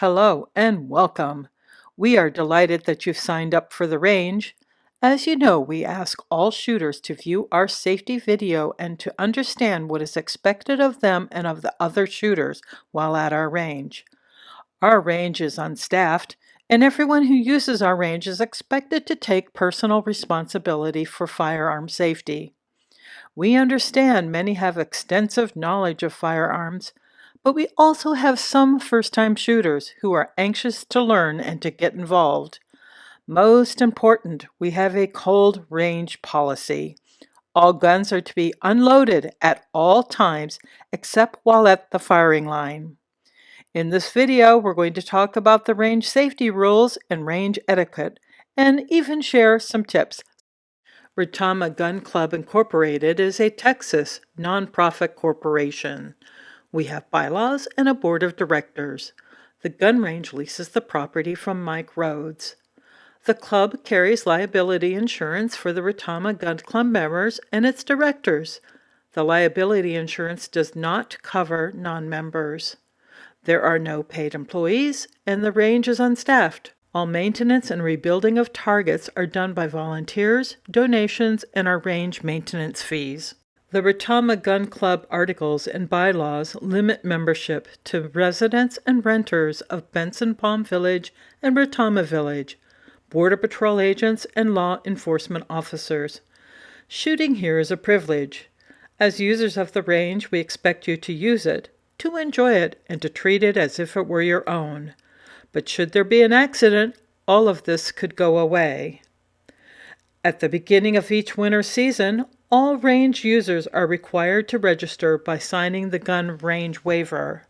Hello and welcome. We are delighted that you've signed up for the range. As you know, we ask all shooters to view our safety video and to understand what is expected of them and of the other shooters while at our range. Our range is unstaffed, and everyone who uses our range is expected to take personal responsibility for firearm safety. We understand many have extensive knowledge of firearms, but we also have some first-time shooters who are anxious to learn and to get involved. Most important, we have a cold range policy. All guns are to be unloaded at all times except while at the firing line. In this video, we're going to talk about the range safety rules and range etiquette, and even share some tips. Retama Gun Club Incorporated is a Texas nonprofit corporation. We have bylaws and a board of directors. The gun range leases the property from Mike Rhodes. The club carries liability insurance for the Retama Gun Club members and its directors. The liability insurance does not cover non-members. There are no paid employees, and the range is unstaffed. All maintenance and rebuilding of targets are done by volunteers, donations, and our range maintenance fees. The Retama Gun Club articles and bylaws limit membership to residents and renters of Benson Palm Village and Retama Village, Border Patrol agents, and law enforcement officers. Shooting here is a privilege. As users of the range, we expect you to use it, to enjoy it, and to treat it as if it were your own. But should there be an accident, all of this could go away. At the beginning of each winter season, all range users are required to register by signing the gun range waiver.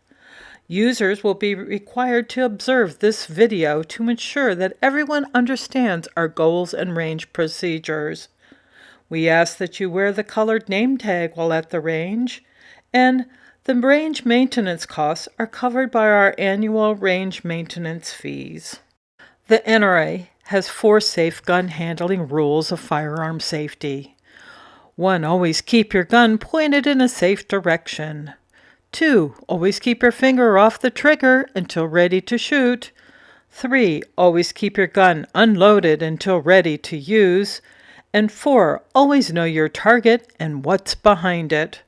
Users will be required to observe this video to ensure that everyone understands our goals and range procedures. We ask that you wear the colored name tag while at the range, and the range maintenance costs are covered by our annual range maintenance fees. The NRA has 4 safe gun handling rules of firearm safety. 1. Always keep your gun pointed in a safe direction. 2. Always keep your finger off the trigger until ready to shoot. 3. Always keep your gun unloaded until ready to use. And 4. Always know your target and what's behind it.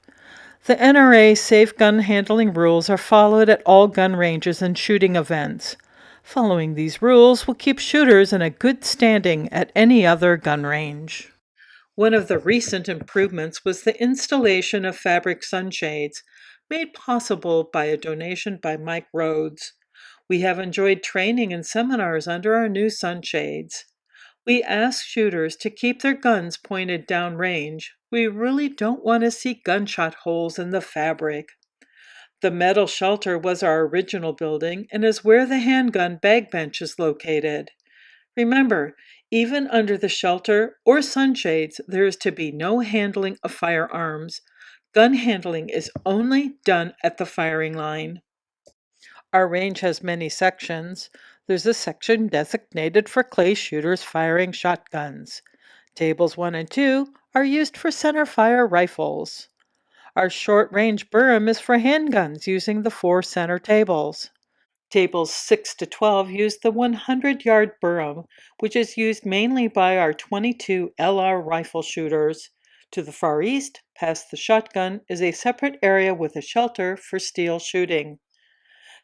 The NRA safe gun handling rules are followed at all gun ranges and shooting events. Following these rules will keep shooters in a good standing at any other gun range. One of the recent improvements was the installation of fabric sunshades, made possible by a donation by Mike Rhodes. We have enjoyed training and seminars under our new sunshades. We ask shooters to keep their guns pointed downrange. We really don't want to see gunshot holes in the fabric. The metal shelter was our original building and is where the handgun bag bench is located. Remember, even under the shelter or sunshades, there is to be no handling of firearms. Gun handling is only done at the firing line. Our range has many sections. There's a section designated for clay shooters firing shotguns. Tables 1 and 2 are used for center-fire rifles. Our short-range Burham is for handguns using the 4 center tables. Tables 6 to 12 use the 100-yard Burham, which is used mainly by our 22 LR rifle shooters. To the far east, past the shotgun, is a separate area with a shelter for steel shooting.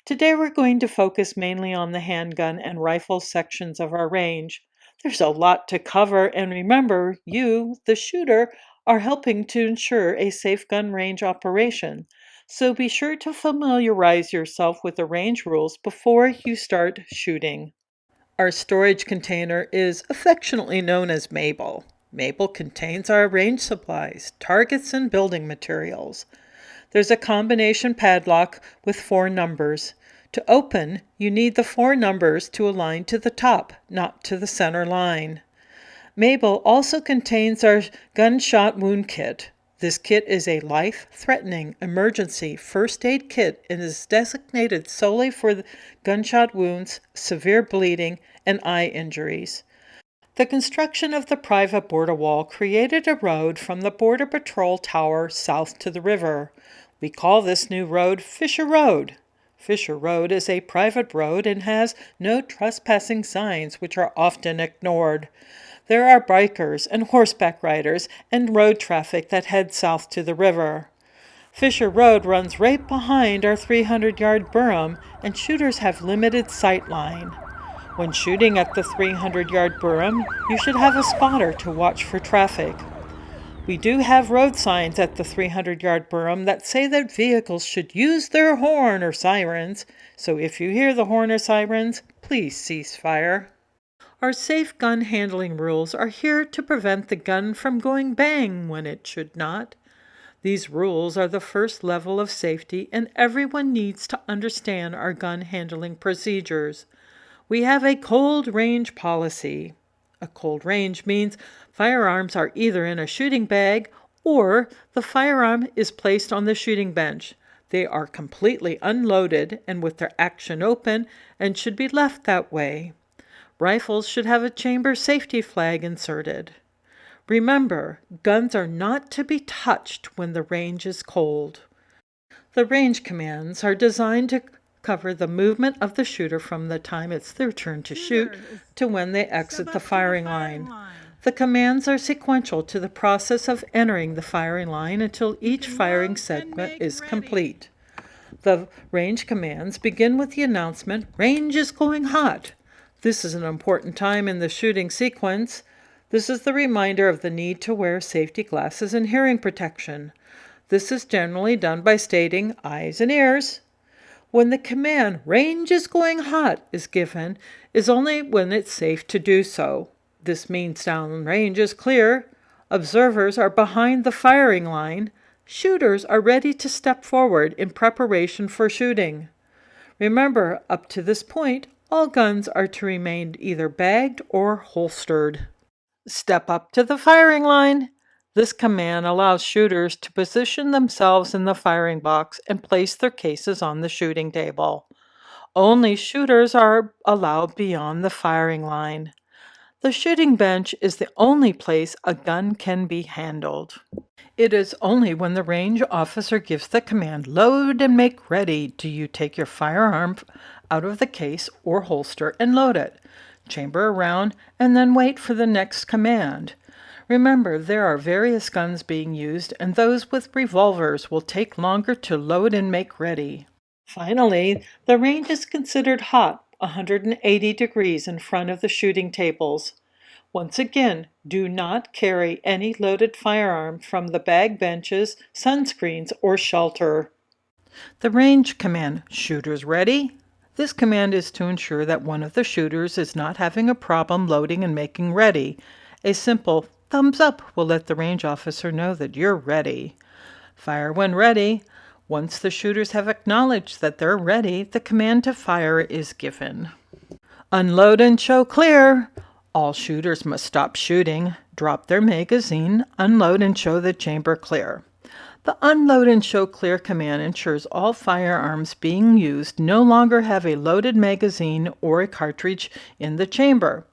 Today we're going to focus mainly on the handgun and rifle sections of our range. There's a lot to cover, and remember, you, the shooter, are helping to ensure a safe gun range operation. So be sure to familiarize yourself with the range rules before you start shooting. Our storage container is affectionately known as Mabel. Mabel contains our range supplies, targets, and building materials. There's a combination padlock with 4 numbers. To open, you need the 4 numbers to align to the top, not to the center line. Mabel also contains our gunshot wound kit. This kit is a life-threatening emergency first aid kit and is designated solely for gunshot wounds, severe bleeding, and eye injuries. The construction of the private border wall created a road from the Border Patrol Tower south to the river. We call this new road Fisher Road. Fisher Road is a private road and has no trespassing signs, which are often ignored. There are bikers and horseback riders and road traffic that head south to the river. Fisher Road runs right behind our 300-yard berm, and shooters have limited sight line. When shooting at the 300-yard berm, you should have a spotter to watch for traffic. We do have road signs at the 300-yard berm that say that vehicles should use their horn or sirens, so if you hear the horn or sirens, please cease fire. Our safe gun handling rules are here to prevent the gun from going bang when it should not. These rules are the first level of safety, and everyone needs to understand our gun handling procedures. We have a cold range policy. A cold range means firearms are either in a shooting bag or the firearm is placed on the shooting bench. They are completely unloaded and with their action open and should be left that way. Rifles should have a chamber safety flag inserted. Remember, guns are not to be touched when the range is cold. The range commands are designed to cover the movement of the shooter from the time it's their turn to shoot to when they exit the firing line. The commands are sequential to the process of entering the firing line until each firing segment is complete. The range commands begin with the announcement, "Range is going hot." This is an important time in the shooting sequence. This is the reminder of the need to wear safety glasses and hearing protection. This is generally done by stating eyes and ears. When the command "range is going hot" is given, is only when it's safe to do so. This means downrange is clear, observers are behind the firing line, shooters are ready to step forward in preparation for shooting. Remember, up to this point, all guns are to remain either bagged or holstered. Step up to the firing line. This command allows shooters to position themselves in the firing box and place their cases on the shooting table. Only shooters are allowed beyond the firing line. The shooting bench is the only place a gun can be handled. It is only when the range officer gives the command, "Load and make ready," do you take your firearm out of the case or holster and load it. Chamber around, and then wait for the next command. Remember, there are various guns being used, and those with revolvers will take longer to load and make ready. Finally, the range is considered hot, 180 degrees in front of the shooting tables. Once again, do not carry any loaded firearm from the bag benches, sunscreens, or shelter. The range command, "Shooters ready?" This command is to ensure that one of the shooters is not having a problem loading and making ready. A simple thumbs up will let the range officer know that you're ready. Fire when ready. Once the shooters have acknowledged that they're ready, the command to fire is given. Unload and show clear. All shooters must stop shooting, drop their magazine, unload and show the chamber clear. The unload and show clear command ensures all firearms being used no longer have a loaded magazine or a cartridge in the chamber.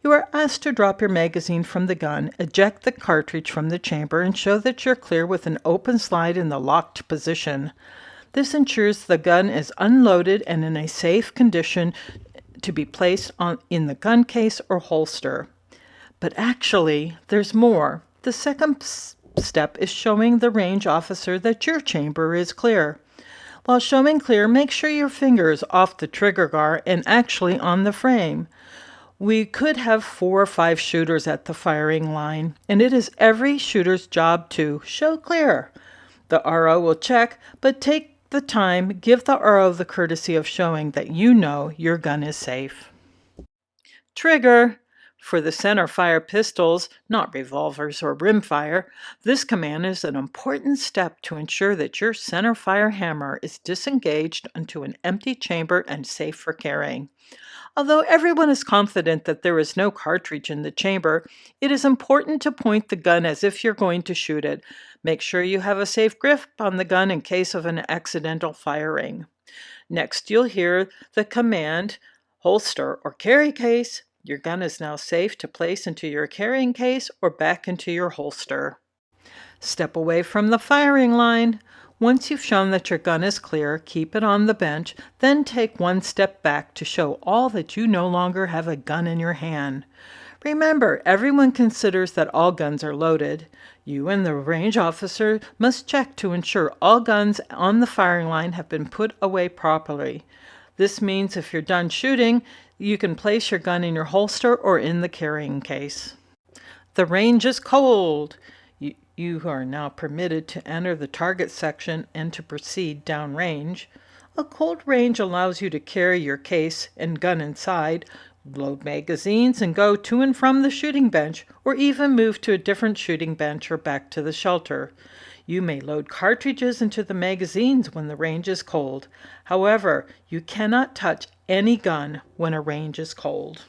You are asked to drop your magazine from the gun, eject the cartridge from the chamber, and show that you're clear with an open slide in the locked position. This ensures the gun is unloaded and in a safe condition to be placed in the gun case or holster. But actually, there's more. The second step is showing the range officer that your chamber is clear. While showing clear, make sure your finger is off the trigger guard and actually on the frame. We could have 4 or 5 shooters at the firing line, and it is every shooter's job to show clear. The RO will check, but take the time, give the RO the courtesy of showing that you know your gun is safe. Trigger. For the center fire pistols, not revolvers or rimfire, this command is an important step to ensure that your center fire hammer is disengaged into an empty chamber and safe for carrying. Although everyone is confident that there is no cartridge in the chamber, it is important to point the gun as if you're going to shoot it. Make sure you have a safe grip on the gun in case of an accidental firing. Next, you'll hear the command, "Holster or carry case." Your gun is now safe to place into your carrying case or back into your holster. Step away from the firing line. Once you've shown that your gun is clear, keep it on the bench, then take one step back to show all that you no longer have a gun in your hand. Remember, everyone considers that all guns are loaded. You and the range officer must check to ensure all guns on the firing line have been put away properly. This means if you're done shooting, you can place your gun in your holster or in the carrying case. The range is cold. You are now permitted to enter the target section and to proceed downrange. A cold range allows you to carry your case and gun inside, load magazines, and go to and from the shooting bench, or even move to a different shooting bench or back to the shelter. You may load cartridges into the magazines when the range is cold. However, you cannot touch any gun when a range is cold.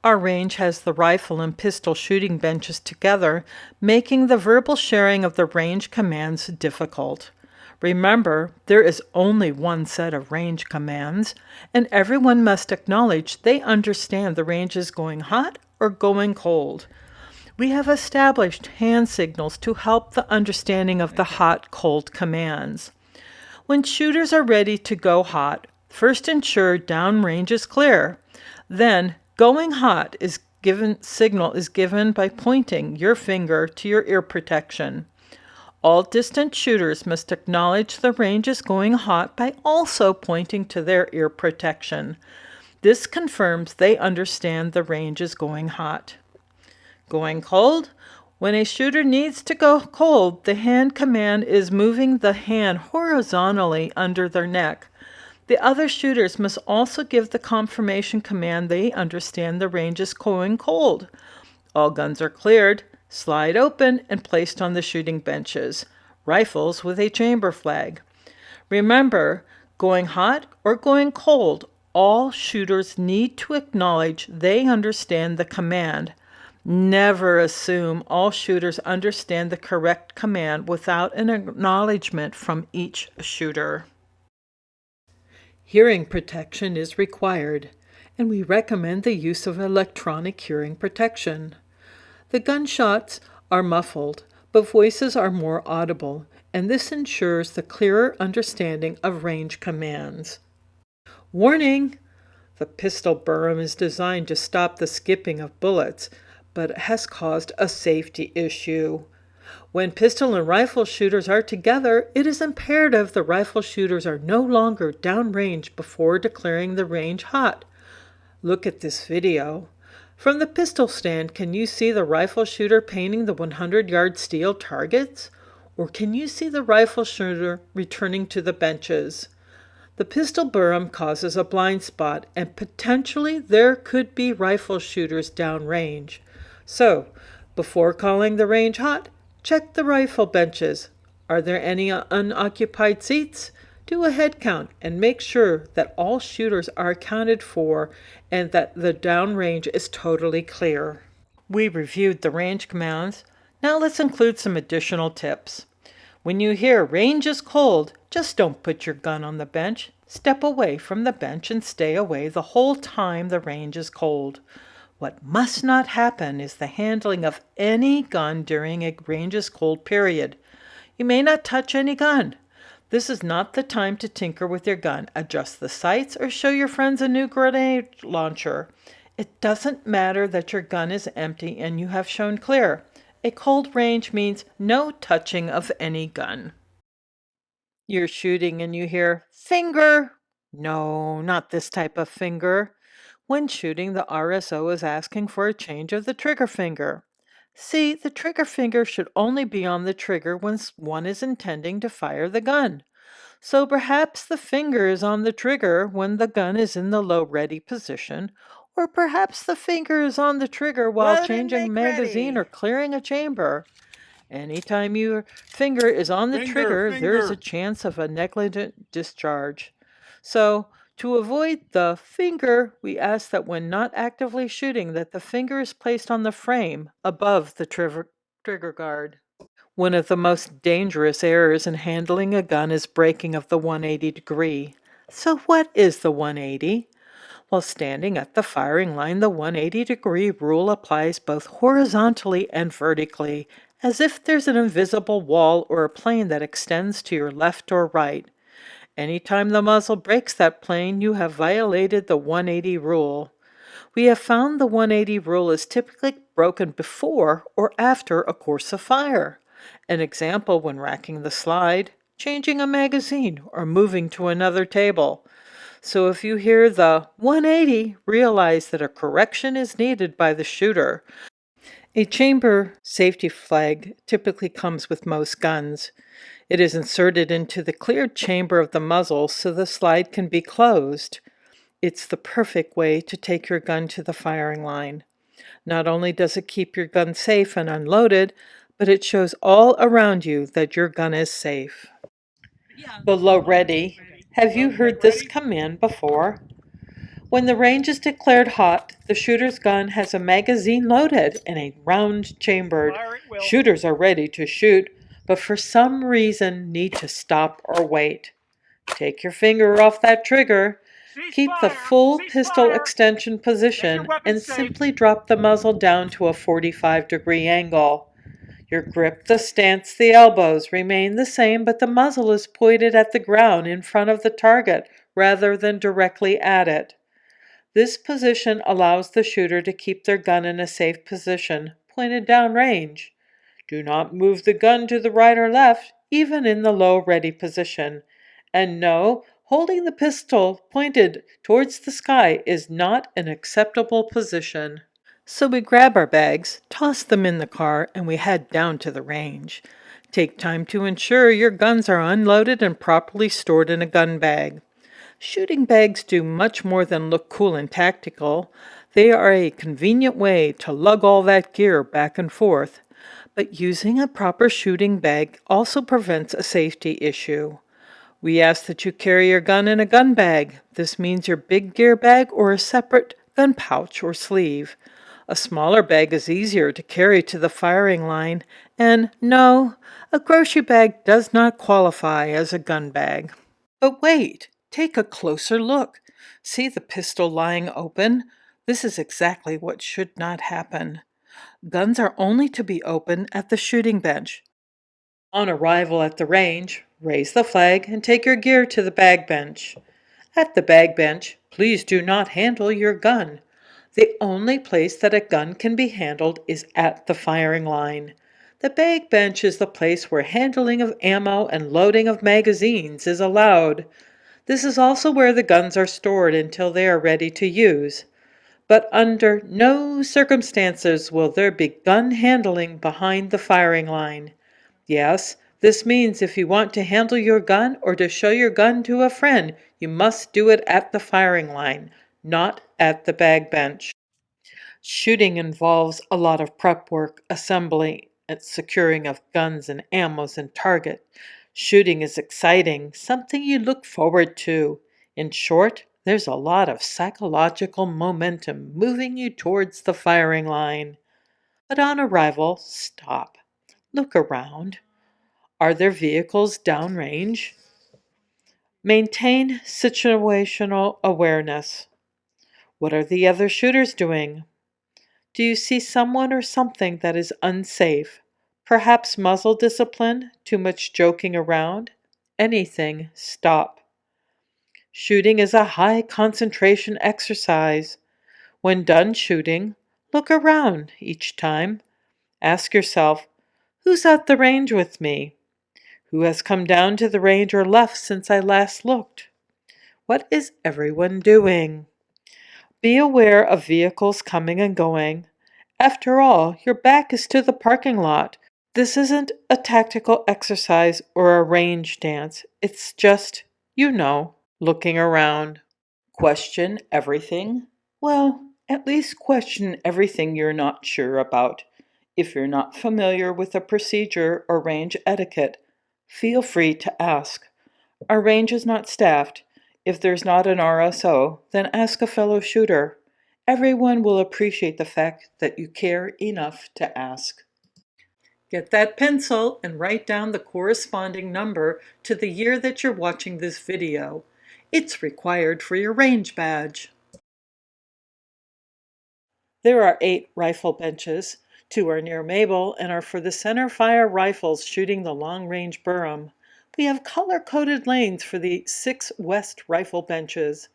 Our range has the rifle and pistol shooting benches together, making the verbal sharing of the range commands difficult. Remember, there is only one set of range commands, and everyone must acknowledge they understand the range is going hot or going cold. We have established hand signals to help the understanding of the hot-cold commands. When shooters are ready to go hot, first ensure downrange is clear. Then, going hot signal is given by pointing your finger to your ear protection. All distant shooters must acknowledge the range is going hot by also pointing to their ear protection. This confirms they understand the range is going hot. Going cold? When a shooter needs to go cold, the hand command is moving the hand horizontally under their neck. The other shooters must also give the confirmation command they understand the range is going cold. All guns are cleared, slide open, and placed on the shooting benches. Rifles with a chamber flag. Remember, going hot or going cold, all shooters need to acknowledge they understand the command. Never assume all shooters understand the correct command without an acknowledgement from each shooter. Hearing protection is required, and we recommend the use of electronic hearing protection. The gunshots are muffled, but voices are more audible, and this ensures the clearer understanding of range commands. Warning! The pistol burram is designed to stop the skipping of bullets, but it has caused a safety issue. When pistol and rifle shooters are together, it is imperative the rifle shooters are no longer downrange before declaring the range hot. Look at this video. From the pistol stand, can you see the rifle shooter painting the 100-yard steel targets? Or can you see the rifle shooter returning to the benches? The pistol burram causes a blind spot, and potentially there could be rifle shooters downrange. So, before calling the range hot, check the rifle benches. Are there any unoccupied seats? Do a head count and make sure that all shooters are accounted for and that the downrange is totally clear. We reviewed the range commands. Now let's include some additional tips. When you hear range is cold, just don't put your gun on the bench. Step away from the bench and stay away the whole time the range is cold. What must not happen is the handling of any gun during a range is cold period. You may not touch any gun. This is not the time to tinker with your gun, adjust the sights, or show your friends a new grenade launcher. It doesn't matter that your gun is empty and you have shown clear. A cold range means no touching of any gun. You're shooting and you hear, finger! No, not this type of finger. When shooting, the RSO is asking for a change of the trigger finger. See, the trigger finger should only be on the trigger when one is intending to fire the gun. So perhaps the finger is on the trigger when the gun is in the low ready position, or perhaps the finger is on the trigger while changing a magazine or clearing a chamber. Anytime your finger is on the trigger, there's a chance of a negligent discharge. So, to avoid the finger, we ask that when not actively shooting, that the finger is placed on the frame above the trigger guard. One of the most dangerous errors in handling a gun is breaking of the 180 degree. So what is the 180? While standing at the firing line, the 180 degree rule applies both horizontally and vertically, as if there's an invisible wall or a plane that extends to your left or right. Anytime the muzzle breaks that plane, you have violated the 180 rule. We have found the 180 rule is typically broken before or after a course of fire. An example when racking the slide, changing a magazine, or moving to another table. So if you hear the 180, realize that a correction is needed by the shooter. A chamber safety flag typically comes with most guns. It is inserted into the cleared chamber of the muzzle so the slide can be closed. It's the perfect way to take your gun to the firing line. Not only does it keep your gun safe and unloaded, but it shows all around you that your gun is safe. Below ready. Have you heard this command before? When the range is declared hot, the shooter's gun has a magazine loaded and a round chambered. Shooters are ready to shoot, but for some reason need to stop or wait. Take your finger off that trigger. Keep the full pistol extension position and simply drop the muzzle down to a 45-degree angle. Your grip, the stance, the elbows remain the same, but the muzzle is pointed at the ground in front of the target rather than directly at it. This position allows the shooter to keep their gun in a safe position, pointed downrange. Do not move the gun to the right or left, even in the low ready position. And no, holding the pistol pointed towards the sky is not an acceptable position. So we grab our bags, toss them in the car, and we head down to the range. Take time to ensure your guns are unloaded and properly stored in a gun bag. Shooting bags do much more than look cool and tactical. They are a convenient way to lug all that gear back and forth. But using a proper shooting bag also prevents a safety issue. We ask that you carry your gun in a gun bag. This means your big gear bag or a separate gun pouch or sleeve. A smaller bag is easier to carry to the firing line, and no, a grocery bag does not qualify as a gun bag. But wait, take a closer look. See the pistol lying open? This is exactly what should not happen. Guns are only to be open at the shooting bench. On arrival at the range, raise the flag and take your gear to the bag bench. At the bag bench, please do not handle your gun. The only place that a gun can be handled is at the firing line. The bag bench is the place where handling of ammo and loading of magazines is allowed. This is also where the guns are stored until they are ready to use. But under no circumstances will there be gun handling behind the firing line. Yes, this means if you want to handle your gun or to show your gun to a friend, you must do it at the firing line, not at the bag bench. Shooting involves a lot of prep work, assembly, and securing of guns and ammos and target. Shooting is exciting, something you look forward to. In short, there's a lot of psychological momentum moving you towards the firing line. But on arrival, stop. Look around. Are there vehicles downrange? Maintain situational awareness. What are the other shooters doing? Do you see someone or something that is unsafe? Perhaps muzzle discipline, too much joking around? Anything, stop. Shooting is a high concentration exercise. When done shooting, look around each time. Ask yourself, who's at the range with me? Who has come down to the range or left since I last looked? What is everyone doing? Be aware of vehicles coming and going. After all, your back is to the parking lot. This isn't a tactical exercise or a range dance. It's just, looking around. Question everything? Well, at least question everything you're not sure about. If you're not familiar with a procedure or range etiquette, feel free to ask. Our range is not staffed. If there's not an RSO, then ask a fellow shooter. Everyone will appreciate the fact that you care enough to ask. Get that pencil and write down the corresponding number to the year that you're watching this video. It's required for your range badge. There are 8 rifle benches. Two are near Mabel and are for the center fire rifles shooting the long-range Burham. We have color-coded lanes for the 6 west rifle benches.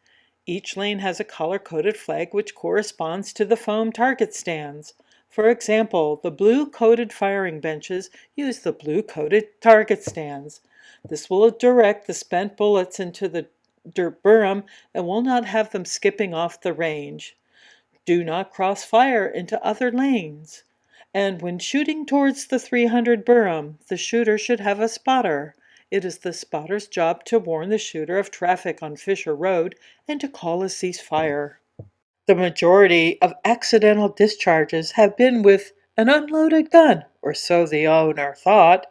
Each lane has a color-coded flag which corresponds to the foam target stands. For example, the blue-coded firing benches use the blue-coded target stands. This will direct the spent bullets into the Burham and will not have them skipping off the range. Do not cross fire into other lanes. And when shooting towards the 300 Burham, the shooter should have a spotter. It is the spotter's job to warn the shooter of traffic on Fisher Road and to call a ceasefire. The majority of accidental discharges have been with an unloaded gun, or so the owner thought.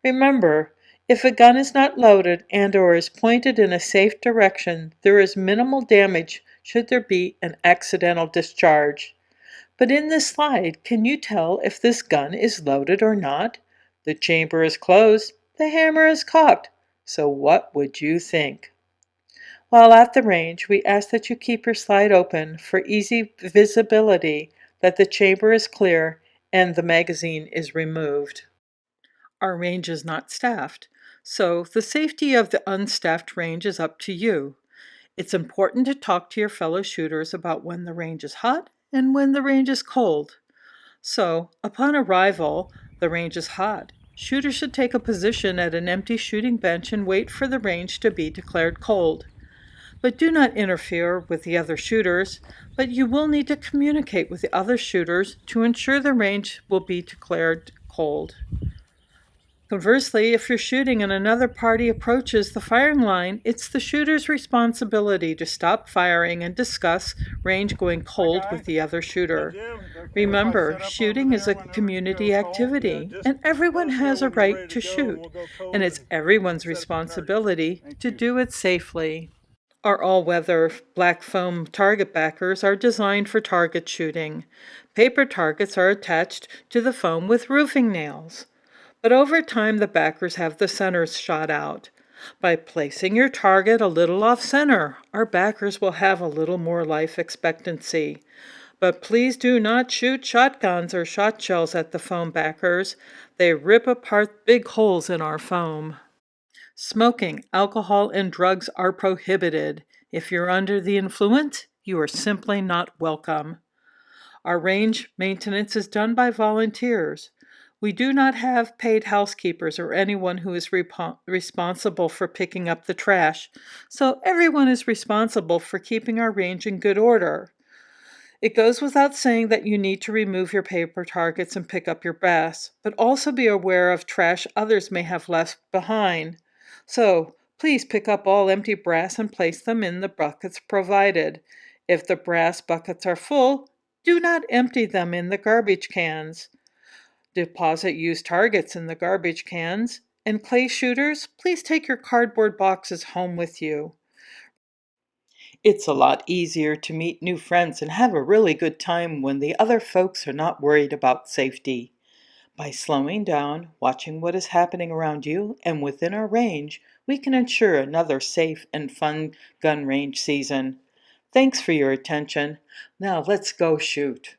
Remember, if a gun is not loaded and/or is pointed in a safe direction, there is minimal damage should there be an accidental discharge. But in this slide, can you tell if this gun is loaded or not? The chamber is closed, the hammer is cocked. So what would you think? While at the range, we ask that you keep your slide open for easy visibility, that the chamber is clear, and the magazine is removed. Our range is not staffed, so the safety of the unstaffed range is up to you. It's important to talk to your fellow shooters about when the range is hot and when the range is cold. So, upon arrival, the range is hot. Shooters should take a position at an empty shooting bench and wait for the range to be declared cold. But do not interfere with the other shooters, but you will need to communicate with the other shooters to ensure the range will be declared cold. Conversely, if you're shooting and another party approaches the firing line, it's the shooter's responsibility to stop firing and discuss range going cold with the other shooter. Remember, shooting is a community activity, and everyone has a right to shoot, and it's everyone's responsibility to do it safely. Our all-weather black foam target backers are designed for target shooting. Paper targets are attached to the foam with roofing nails. But over time, the backers have the centers shot out. By placing your target a little off-center, our backers will have a little more life expectancy. But please do not shoot shotguns or shot shells at the foam backers. They rip apart big holes in our foam. Smoking, alcohol, and drugs are prohibited. If you're under the influence, you are simply not welcome. Our range maintenance is done by volunteers. We do not have paid housekeepers or anyone who is responsible for picking up the trash, so everyone is responsible for keeping our range in good order. It goes without saying that you need to remove your paper targets and pick up your brass, but also be aware of trash others may have left behind. So, please pick up all empty brass and place them in the buckets provided. If the brass buckets are full, do not empty them in the garbage cans. Deposit used targets in the garbage cans. And clay shooters, please take your cardboard boxes home with you. It's a lot easier to meet new friends and have a really good time when the other folks are not worried about safety. By slowing down, watching what is happening around you and within our range, we can ensure another safe and fun gun range season. Thanks for your attention. Now let's go shoot.